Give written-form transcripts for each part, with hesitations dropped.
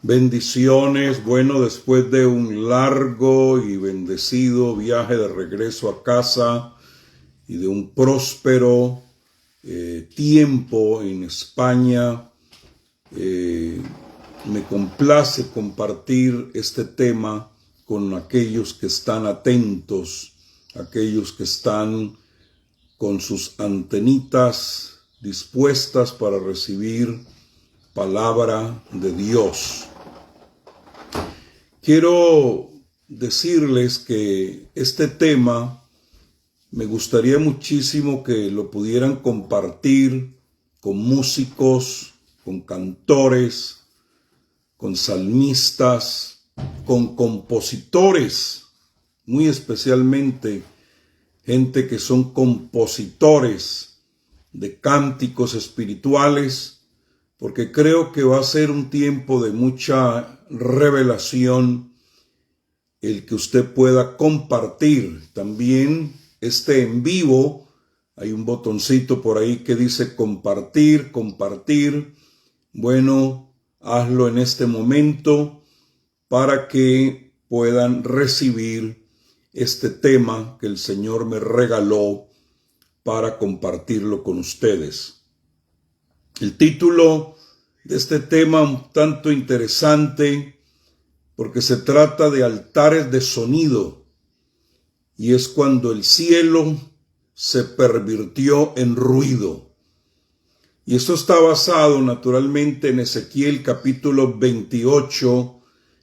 Bendiciones. Bueno, después de un largo y bendecido viaje de regreso a casa y de un próspero tiempo en España, me complace compartir este tema con aquellos que están atentos, aquellos que están con sus antenitas dispuestas para recibir palabra de Dios. Quiero decirles que este tema me gustaría muchísimo que lo pudieran compartir con músicos, con cantores, con salmistas, con compositores, muy especialmente gente que son compositores de cánticos espirituales, porque creo que va a ser un tiempo de mucha revelación el que usted pueda compartir. También en vivo, hay un botoncito por ahí que dice compartir. Bueno, hazlo en este momento para que puedan recibir este tema que el Señor me regaló para compartirlo con ustedes. El título de este tema un tanto interesante porque se trata de altares de sonido y es cuando el cielo se pervirtió en ruido. Y esto está basado naturalmente en Ezequiel capítulo 28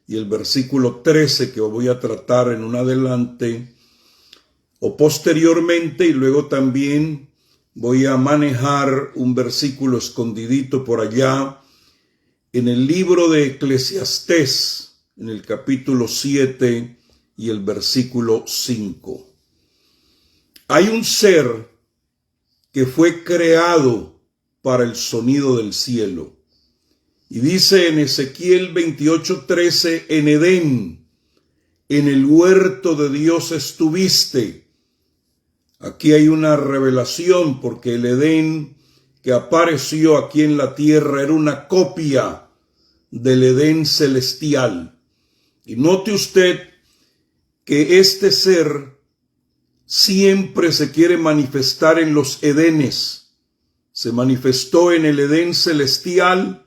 y el versículo 13 que voy a tratar en un adelante o posteriormente, y luego también voy a manejar un versículo escondidito por allá en el libro de Eclesiastés, en el capítulo 7 y el versículo 5. Hay un ser que fue creado para el sonido del cielo. Y dice en Ezequiel 28:13, en Edén, en el huerto de Dios estuviste. Aquí hay una revelación porque el Edén que apareció aquí en la tierra era una copia del Edén celestial. Y note usted que este ser siempre se quiere manifestar en los Edenes. Se manifestó en el Edén celestial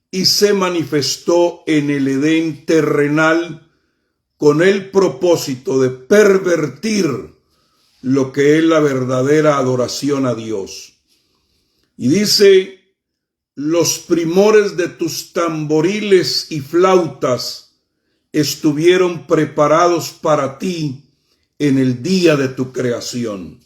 y se manifestó en el Edén terrenal con el propósito de pervertir lo que es la verdadera adoración a Dios. Y dice, los primores de tus tamboriles y flautas estuvieron preparados para ti en el día de tu creación.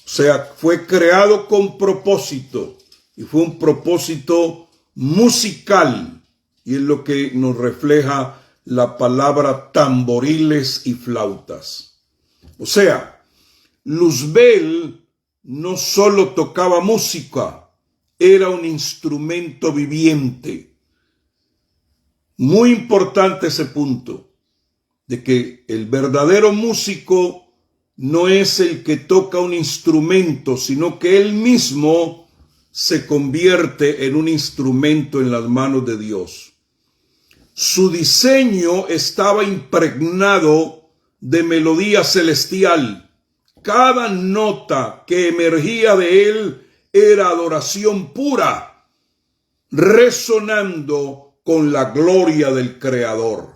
O sea, fue creado con propósito y fue un propósito musical y es lo que nos refleja la palabra tamboriles y flautas. O sea, Luzbel no solo tocaba música, era un instrumento viviente. Muy importante ese punto, de que el verdadero músico no es el que toca un instrumento, sino que él mismo se convierte en un instrumento en las manos de Dios. Su diseño estaba impregnado de melodía celestial. Cada nota que emergía de él era adoración pura, resonando con la gloria del Creador.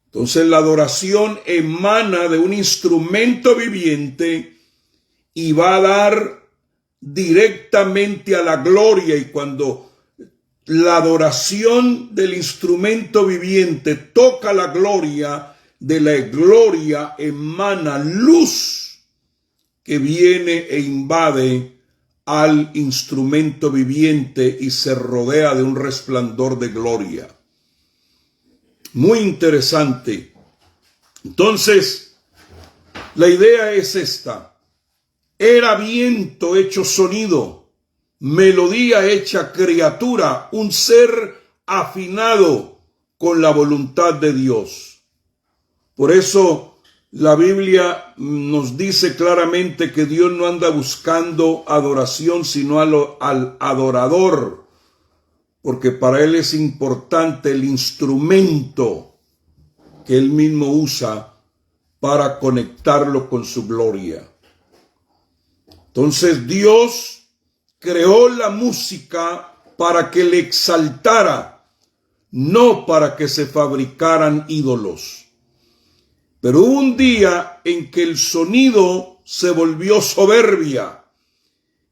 Entonces la adoración emana de un instrumento viviente y va a dar directamente a la gloria, y cuando la adoración del instrumento viviente toca la gloria, de la gloria emana luz que viene e invade al instrumento viviente y se rodea de un resplandor de gloria. Muy interesante. Entonces, la idea es esta. Era viento hecho sonido, melodía hecha criatura, un ser afinado con la voluntad de Dios. Por eso la Biblia nos dice claramente que Dios no anda buscando adoración, sino al adorador. porque para Él es importante el instrumento que Él mismo usa para conectarlo con su gloria. Entonces Dios creó la música para que le exaltara, no para que se fabricaran ídolos. Pero hubo un día en que el sonido se volvió soberbia.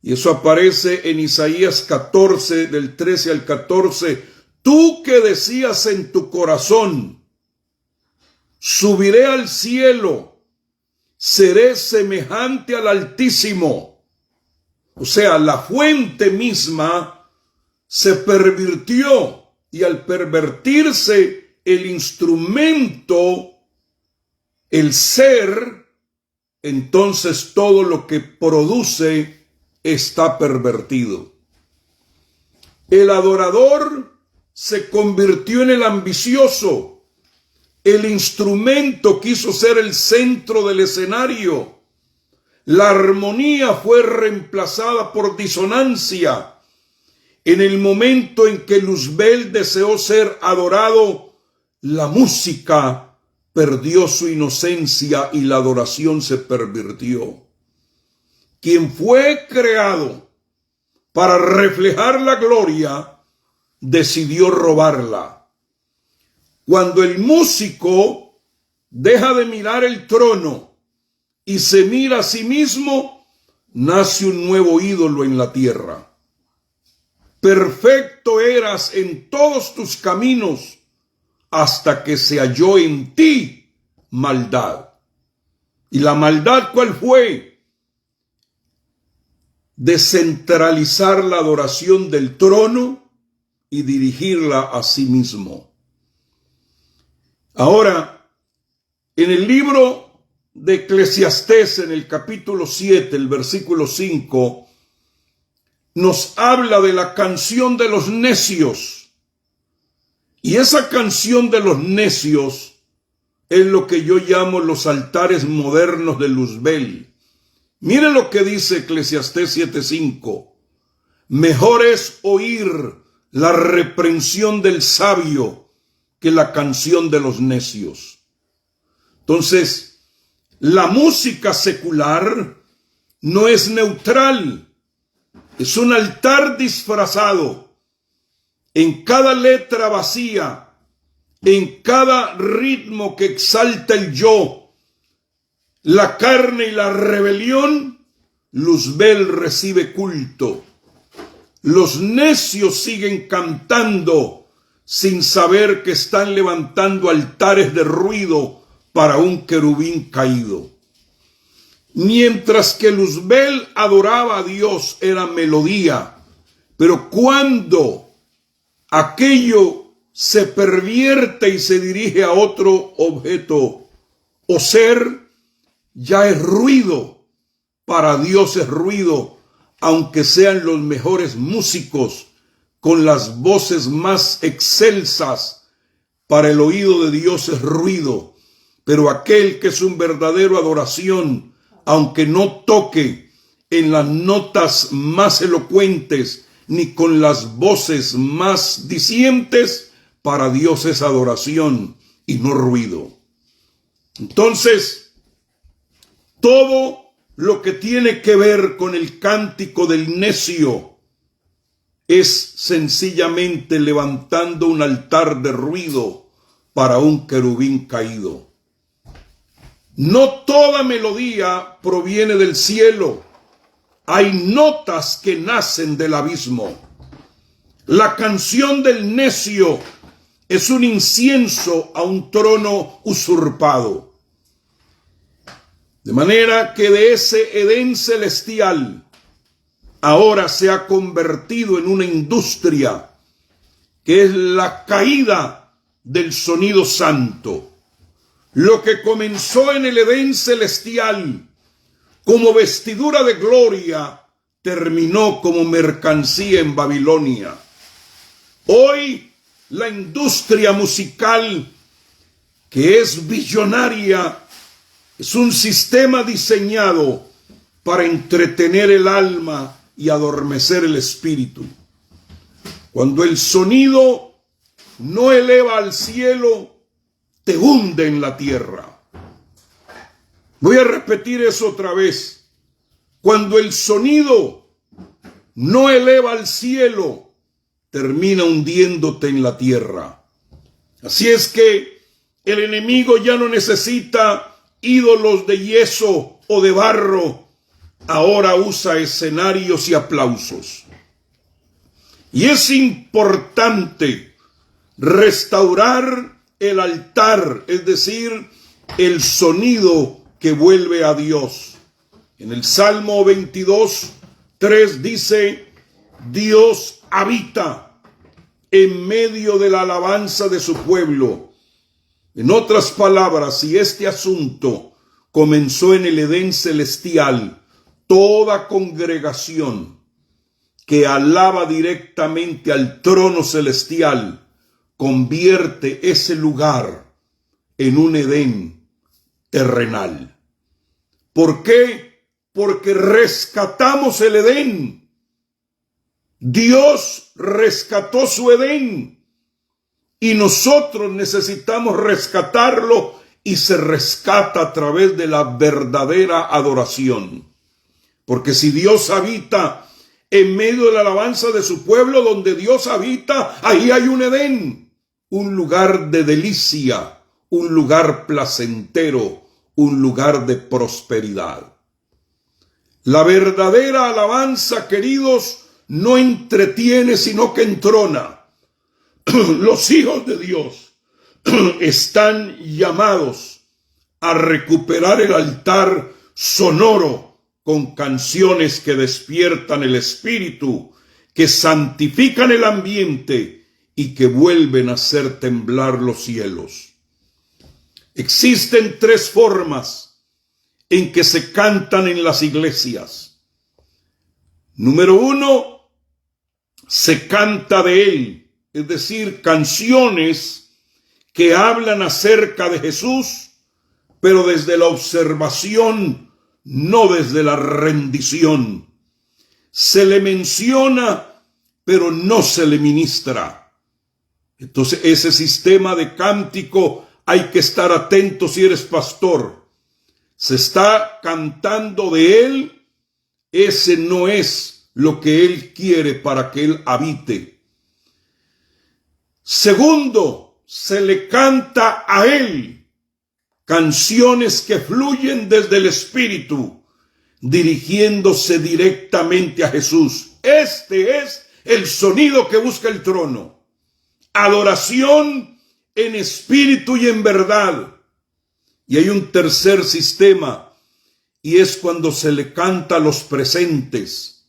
Y eso aparece en Isaías 14, del 13 al 14. Tú que decías en tu corazón, subiré al cielo, seré semejante al Altísimo. O sea, la fuente misma se pervirtió, y al pervertirse el instrumento, el ser, entonces todo lo que produce está pervertido. El adorador se convirtió en el ambicioso. El instrumento quiso ser el centro del escenario. La armonía fue reemplazada por disonancia. En el momento en que Luzbel deseó ser adorado, la música perdió su inocencia y la adoración se pervirtió. Quien fue creado para reflejar la gloria, decidió robarla. Cuando el músico deja de mirar el trono y se mira a sí mismo, nace un nuevo ídolo en la tierra. Perfecto eras en todos tus caminos, hasta que se halló en ti maldad. ¿Y la maldad cuál fue? Descentralizar la adoración del trono y dirigirla a sí mismo. Ahora, en el libro de Eclesiastés, en el capítulo 7, el versículo 5, nos habla de la canción de los necios. Y esa canción de los necios es lo que yo llamo los altares modernos de Luzbel. Miren lo que dice Eclesiastés 7:5. Mejor es oír la reprensión del sabio que la canción de los necios. Entonces, la música secular no es neutral, es un altar disfrazado. En cada letra vacía, en cada ritmo que exalta el yo, la carne y la rebelión, Luzbel recibe culto. Los necios siguen cantando sin saber que están levantando altares de ruido para un querubín caído. Mientras que Luzbel adoraba a Dios, era melodía, pero cuando aquello se pervierte y se dirige a otro objeto o ser, ya es ruido. Para Dios es ruido, aunque sean los mejores músicos con las voces más excelsas. Para el oído de Dios es ruido, pero aquel que es un verdadero adoración, aunque no toque en las notas más elocuentes ni con las voces más dicientes, para Dios es adoración y no ruido. Entonces, todo lo que tiene que ver con el cántico del necio es sencillamente levantando un altar de ruido para un querubín caído. No toda melodía proviene del cielo. Hay notas que nacen del abismo. La canción del necio es un incienso a un trono usurpado. De manera que de ese Edén celestial ahora se ha convertido en una industria que es la caída del sonido santo. Lo que comenzó en el Edén celestial como vestidura de gloria, terminó como mercancía en Babilonia. Hoy la industria musical, que es billonaria, es un sistema diseñado para entretener el alma y adormecer el espíritu. Cuando el sonido no eleva al cielo, te hunde en la tierra. Voy a repetir eso otra vez. Cuando el sonido no eleva al cielo, termina hundiéndote en la tierra. Así es que el enemigo ya no necesita ídolos de yeso o de barro. Ahora usa escenarios y aplausos. Y es importante restaurar el altar, es decir, el sonido que vuelve a Dios. En el Salmo 22:3 dice: Dios habita en medio de la alabanza de su pueblo. En otras palabras, si este asunto comenzó en el Edén celestial, toda congregación que alaba directamente al trono celestial convierte ese lugar en un Edén terrenal. ¿Por qué? Porque rescatamos el Edén. Dios rescató su Edén y nosotros necesitamos rescatarlo, y se rescata a través de la verdadera adoración. Porque si Dios habita en medio de la alabanza de su pueblo, donde Dios habita, ahí hay un Edén, un lugar de delicia, un lugar placentero, un lugar de prosperidad. La verdadera alabanza, queridos, no entretiene, sino que entrona. Los hijos de Dios están llamados a recuperar el altar sonoro con canciones que despiertan el espíritu, que santifican el ambiente y que vuelven a hacer temblar los cielos. Existen 3 formas en que se cantan en las iglesias. Número 1, se canta de Él, es decir, canciones que hablan acerca de Jesús, pero desde la observación, no desde la rendición. Se le menciona, pero no se le ministra. Entonces, ese sistema de cántico hay que estar atento si eres pastor. Se está cantando de Él, ese no es lo que Él quiere para que Él habite. Segundo, se le canta a Él canciones que fluyen desde el Espíritu, dirigiéndose directamente a Jesús. Este es el sonido que busca el trono. Adoración en espíritu y en verdad. Y hay un tercer sistema, y es cuando se le canta a los presentes.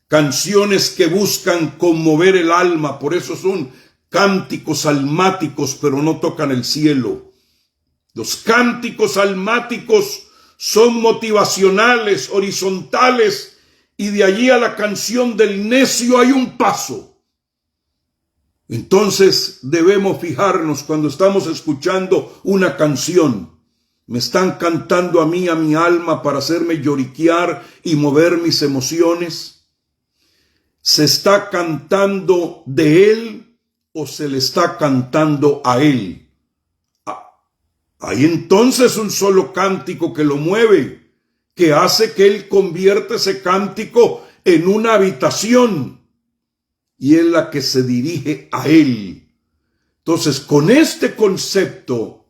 Canciones que buscan conmover el alma, por eso son cánticos almáticos, pero no tocan el cielo. Los cánticos almáticos son motivacionales, horizontales, y de allí a la canción del necio hay un paso. Entonces debemos fijarnos cuando estamos escuchando una canción. ¿Me están cantando a mí, a mi alma, para hacerme lloriquear y mover mis emociones? ¿Se está cantando de Él o se le está cantando a Él? Hay entonces un solo cántico que lo mueve, que hace que Él convierta ese cántico en una habitación, y es la que se dirige a Él. Entonces, con este concepto,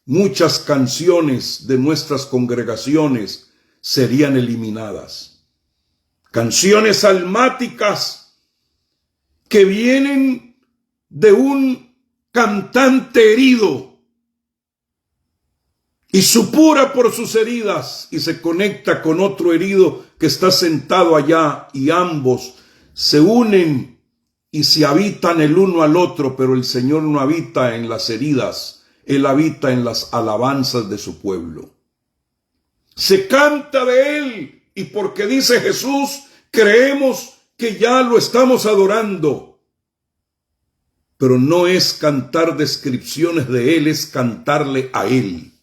muchas canciones de nuestras congregaciones serían eliminadas. Canciones almáticas que vienen de un cantante herido y supura por sus heridas y se conecta con otro herido que está sentado allá, y ambos se unen y se habitan el uno al otro, pero el Señor no habita en las heridas, Él habita en las alabanzas de su pueblo. Se canta de Él, y porque dice Jesús, creemos que ya lo estamos adorando. Pero no es cantar descripciones de Él, es cantarle a Él.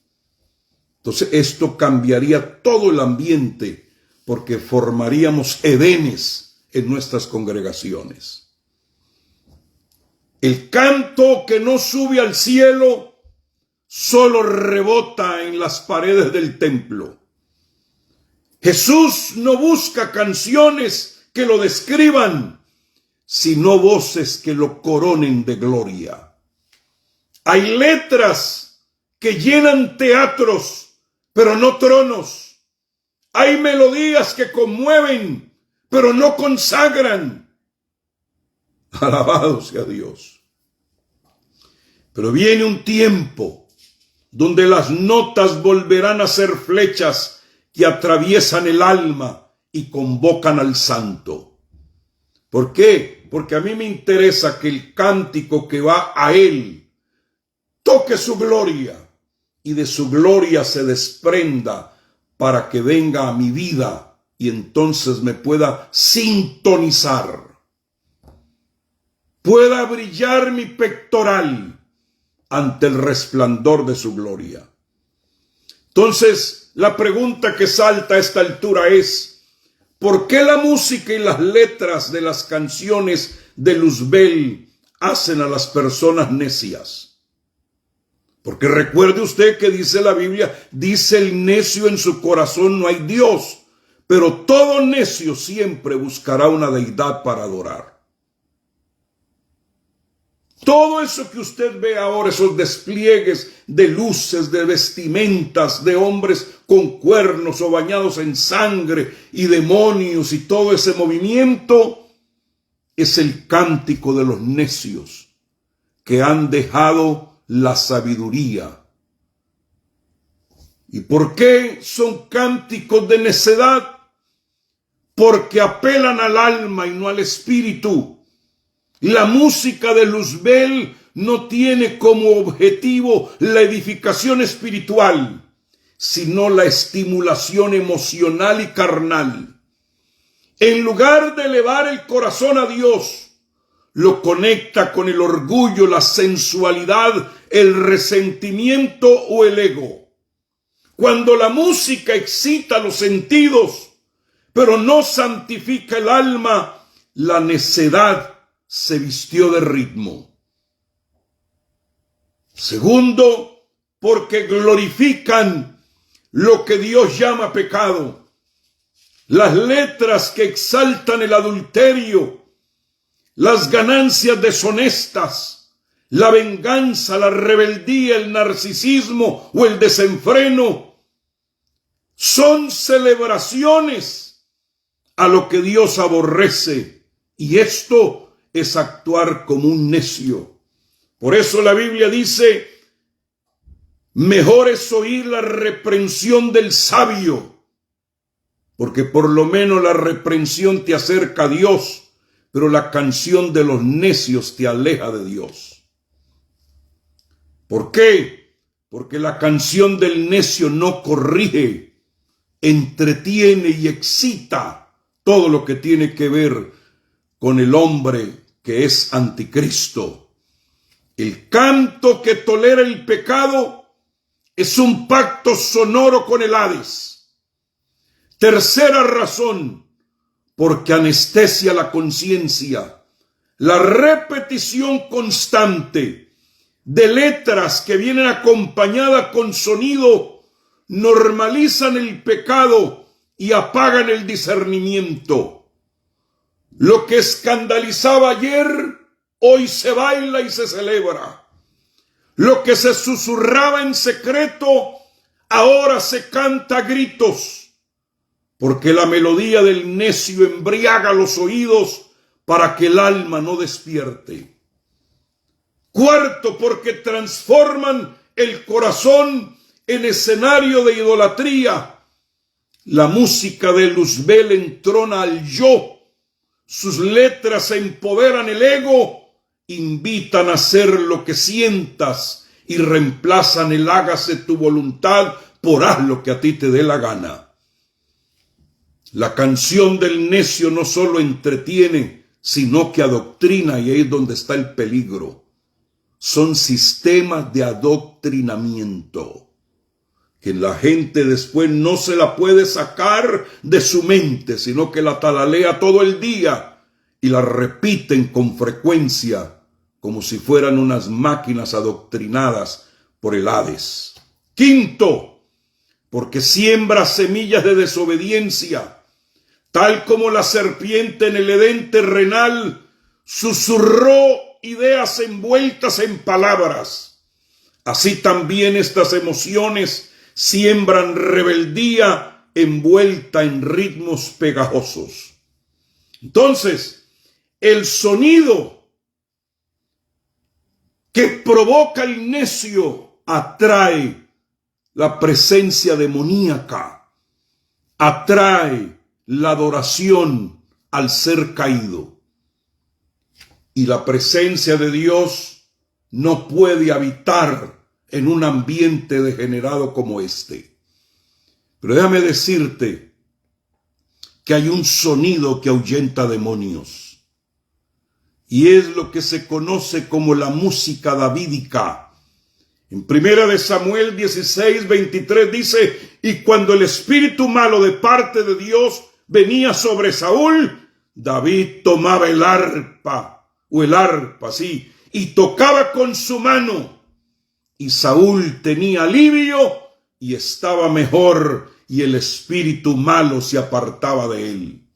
Entonces esto cambiaría todo el ambiente, porque formaríamos edenes en nuestras congregaciones. El canto que no sube al cielo solo rebota en las paredes del templo. Jesús no busca canciones que lo describan, sino voces que lo coronen de gloria. Hay letras que llenan teatros, pero no tronos. Hay melodías que conmueven, pero no consagran. Alabado sea Dios. Pero viene un tiempo donde las notas volverán a ser flechas que atraviesan el alma y convocan al santo. ¿Por qué? Porque a mí me interesa que el cántico que va a Él toque su gloria y de su gloria se desprenda para que venga a mi vida y entonces me pueda sintonizar. Pueda brillar mi pectoral ante el resplandor de su gloria. Entonces, la pregunta que salta a esta altura es: ¿por qué la música y las letras de las canciones de Luzbel hacen a las personas necias? Porque recuerde usted que dice la Biblia, dice el necio en su corazón no hay Dios, pero todo necio siempre buscará una deidad para adorar. Todo eso que usted ve ahora, esos despliegues de luces, de vestimentas, de hombres con cuernos o bañados en sangre y demonios y todo ese movimiento, es el cántico de los necios que han dejado la sabiduría. ¿Y por qué son cánticos de necedad? Porque apelan al alma y no al espíritu. La música de Luzbel no tiene como objetivo la edificación espiritual, sino la estimulación emocional y carnal. En lugar de elevar el corazón a Dios, lo conecta con el orgullo, la sensualidad, el resentimiento o el ego. Cuando la música excita los sentidos, pero no santifica el alma, la necedad se vistió de ritmo. Segundo, porque glorifican lo que Dios llama pecado. Las letras que exaltan el adulterio, las ganancias deshonestas, la venganza, la rebeldía, el narcisismo o el desenfreno, son celebraciones a lo que Dios aborrece, y esto es actuar como un necio. Por eso la Biblia dice, mejor es oír la reprensión del sabio, porque por lo menos la reprensión te acerca a Dios, pero la canción de los necios te aleja de Dios. ¿Por qué? Porque la canción del necio no corrige, entretiene y excita todo lo que tiene que ver con el hombre que es anticristo. El canto que tolera el pecado es un pacto sonoro con el Hades. Tercera razón, porque anestesia la conciencia. La repetición constante de letras que vienen acompañadas con sonido normalizan el pecado y apagan el discernimiento. Lo que escandalizaba ayer, hoy se baila y se celebra. Lo que se susurraba en secreto, ahora se canta a gritos, porque la melodía del necio embriaga los oídos para que el alma no despierte. Cuarto, porque transforman el corazón en escenario de idolatría. La música de Luzbel entrona al yo. Sus letras empoderan el ego, invitan a hacer lo que sientas y reemplazan el hágase tu voluntad por haz lo que a ti te dé la gana. La canción del necio no solo entretiene, sino que adoctrina, y ahí es donde está el peligro. Son sistemas de adoctrinamiento que la gente después no se la puede sacar de su mente, sino que la talalea todo el día y la repiten con frecuencia como si fueran unas máquinas adoctrinadas por el Hades. Quinto, porque siembra semillas de desobediencia, tal como la serpiente en el Edén terrenal susurró ideas envueltas en palabras. Así también estas emociones siembran rebeldía envuelta en ritmos pegajosos. Entonces, el sonido que provoca el necio atrae la presencia demoníaca, atrae la adoración al ser caído. Y la presencia de Dios no puede habitar en un ambiente degenerado como este. Pero déjame decirte que hay un sonido que ahuyenta demonios. Y es lo que se conoce como la música davídica. En 1 Samuel 16:23 dice: y cuando el espíritu malo de parte de Dios venía sobre Saúl, David tomaba el arpa, sí, y tocaba con su mano. Y Saúl tenía alivio y estaba mejor, y el espíritu malo se apartaba de él.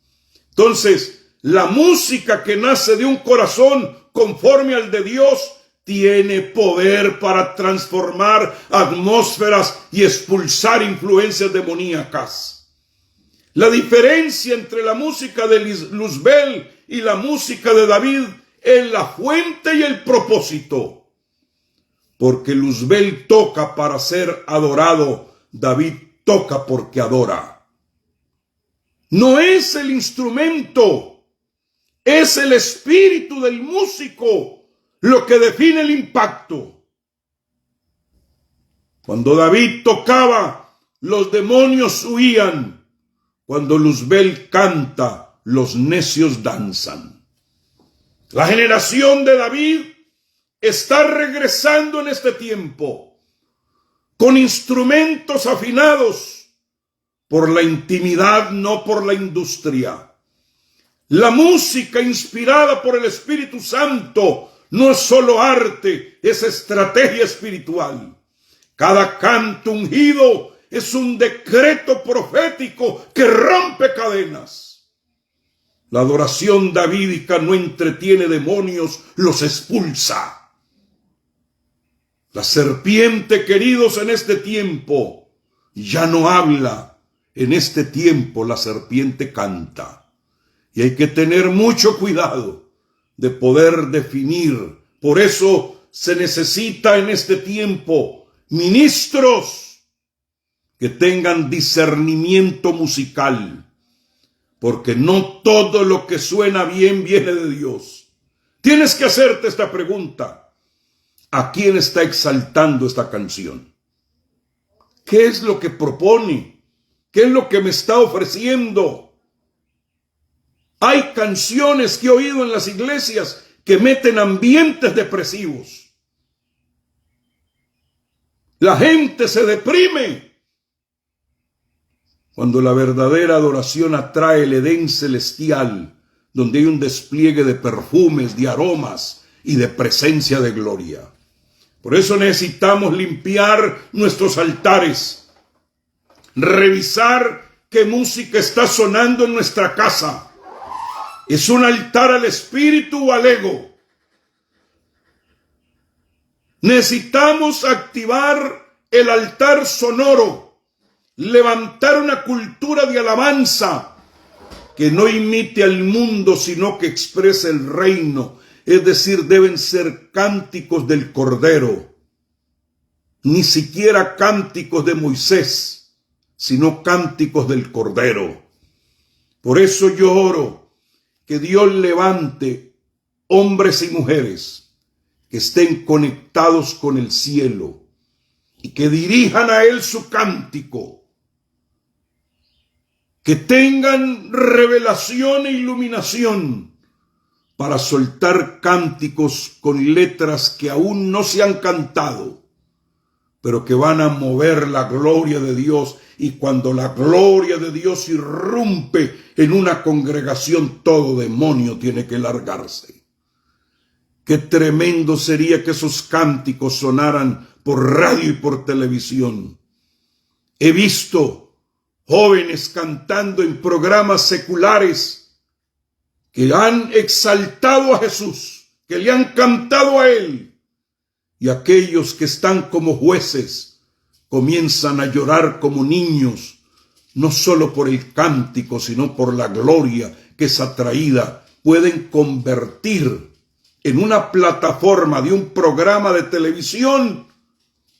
Entonces, la música que nace de un corazón conforme al de Dios tiene poder para transformar atmósferas y expulsar influencias demoníacas. La diferencia entre la música de Luzbel y la música de David es la fuente y el propósito. Porque Luzbel toca para ser adorado, David toca porque adora. No es el instrumento, es el espíritu del músico lo que define el impacto. Cuando David tocaba, los demonios huían. Cuando Luzbel canta, los necios danzan. La generación de David está regresando en este tiempo con instrumentos afinados por la intimidad, no por la industria. La música inspirada por el Espíritu Santo no es solo arte, es estrategia espiritual. Cada canto ungido es un decreto profético que rompe cadenas. La adoración davídica no entretiene demonios, los expulsa. La serpiente, queridos, en este tiempo ya no habla. En este tiempo la serpiente canta. Y hay que tener mucho cuidado de poder definir. Por eso se necesita en este tiempo ministros que tengan discernimiento musical. Porque no todo lo que suena bien viene de Dios. Tienes que hacerte esta pregunta. ¿A quién está exaltando esta canción? ¿Qué es lo que propone? ¿Qué es lo que me está ofreciendo? Hay canciones que he oído en las iglesias que meten ambientes depresivos. La gente se deprime cuando la verdadera adoración atrae el Edén celestial, donde hay un despliegue de perfumes, de aromas y de presencia de gloria. Por eso necesitamos limpiar nuestros altares, revisar qué música está sonando en nuestra casa. ¿Es un altar al espíritu o al ego? Necesitamos activar el altar sonoro, levantar una cultura de alabanza que no imite al mundo, sino que exprese el reino. Es decir, deben ser cánticos del Cordero, ni siquiera cánticos de Moisés, sino cánticos del Cordero. Por eso yo oro que Dios levante hombres y mujeres que estén conectados con el cielo y que dirijan a Él su cántico, que tengan revelación e iluminación para soltar cánticos con letras que aún no se han cantado, pero que van a mover la gloria de Dios. Y cuando la gloria de Dios irrumpe en una congregación, todo demonio tiene que largarse. Qué tremendo sería que esos cánticos sonaran por radio y por televisión. He visto jóvenes cantando en programas seculares que han exaltado a Jesús, que le han cantado a Él. Y aquellos que están como jueces comienzan a llorar como niños, no solo por el cántico, sino por la gloria que es atraída. Pueden convertir en una plataforma de un programa de televisión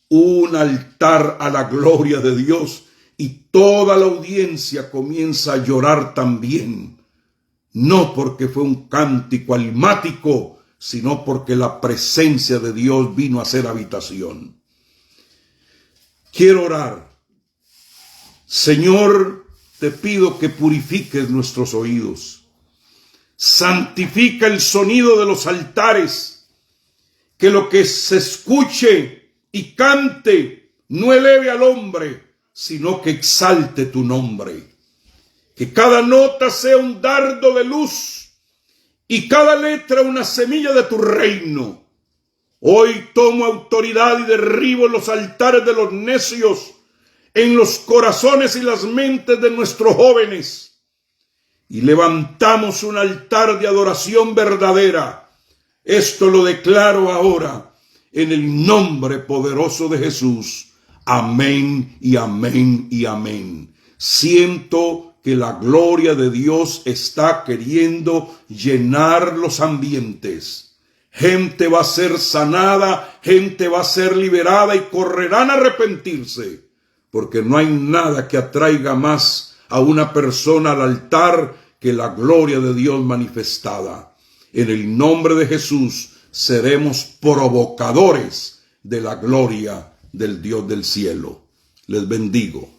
un altar a la gloria de Dios, y toda la audiencia comienza a llorar también, no porque fue un cántico almático, sino porque la presencia de Dios vino a ser habitación. Quiero orar. Señor, te pido que purifiques nuestros oídos. Santifica el sonido de los altares, que lo que se escuche y cante no eleve al hombre, sino que exalte tu nombre. Que cada nota sea un dardo de luz y cada letra una semilla de tu reino. Hoy tomo autoridad y derribo los altares de los necios en los corazones y las mentes de nuestros jóvenes. Y levantamos un altar de adoración verdadera. Esto lo declaro ahora en el nombre poderoso de Jesús. Amén y amén y amén. Siento que la gloria de Dios está queriendo llenar los ambientes. Gente va a ser sanada, gente va a ser liberada y correrán a arrepentirse, porque no hay nada que atraiga más a una persona al altar que la gloria de Dios manifestada. En el nombre de Jesús seremos provocadores de la gloria del Dios del cielo. Les bendigo.